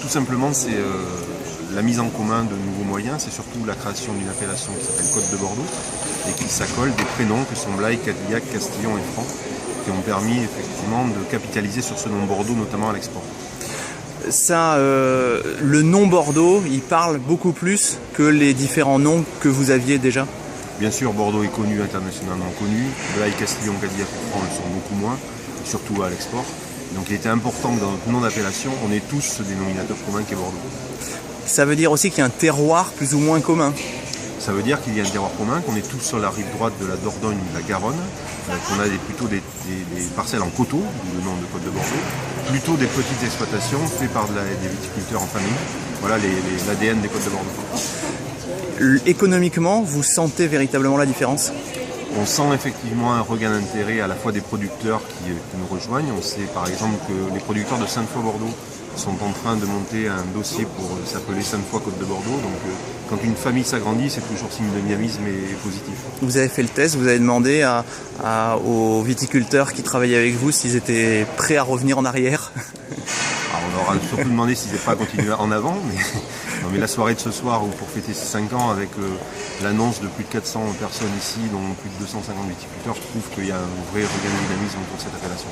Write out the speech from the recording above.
Tout simplement, c'est la mise en commun de nouveaux moyens, c'est surtout la création d'une appellation qui s'appelle Côte de Bordeaux et qui s'accole des prénoms que sont Blaye, Cadillac, Castillon et Franc, qui ont permis effectivement de capitaliser sur ce nom Bordeaux, notamment à l'export. Ça, le nom Bordeaux, il parle beaucoup plus que les différents noms que vous aviez déjà. Bien sûr, Bordeaux est connu, internationalement connu. Blaye, Castillon, Cadillac et Franc le sont beaucoup moins, surtout à l'export. Donc il était important que dans notre nom d'appellation, on ait tous ce dénominateur commun qu'est Bordeaux. Ça veut dire aussi qu'il y a un terroir plus ou moins commun. Ça veut dire qu'il y a un terroir commun, qu'on est tous sur la rive droite de la Dordogne ou de la Garonne, qu'on a plutôt des parcelles en coteaux, d'où le nom de Côte de Bordeaux, plutôt des petites exploitations faites par des viticulteurs en famille. Voilà l'ADN des Côtes de Bordeaux. Économiquement, vous sentez véritablement la différence ? On sent effectivement un regain d'intérêt à la fois des producteurs qui nous rejoignent. On sait par exemple que les producteurs de Sainte-Foy-Bordeaux sont en train de monter un dossier pour s'appeler Sainte-Foy-Côte de Bordeaux. Donc quand une famille s'agrandit, c'est toujours signe de dynamisme et positif. Vous avez fait le test, vous avez demandé aux viticulteurs qui travaillaient avec vous s'ils étaient prêts à revenir en arrière. Alors on leur a surtout demandé s'ils n'étaient pas à continuer en avant, mais la soirée de ce soir, où pour fêter ces 5 ans, avec l'annonce de plus de 400 personnes ici, dont plus de 250 viticulteurs, je trouve qu'il y a un vrai regain de dynamisme autour de cette appellation.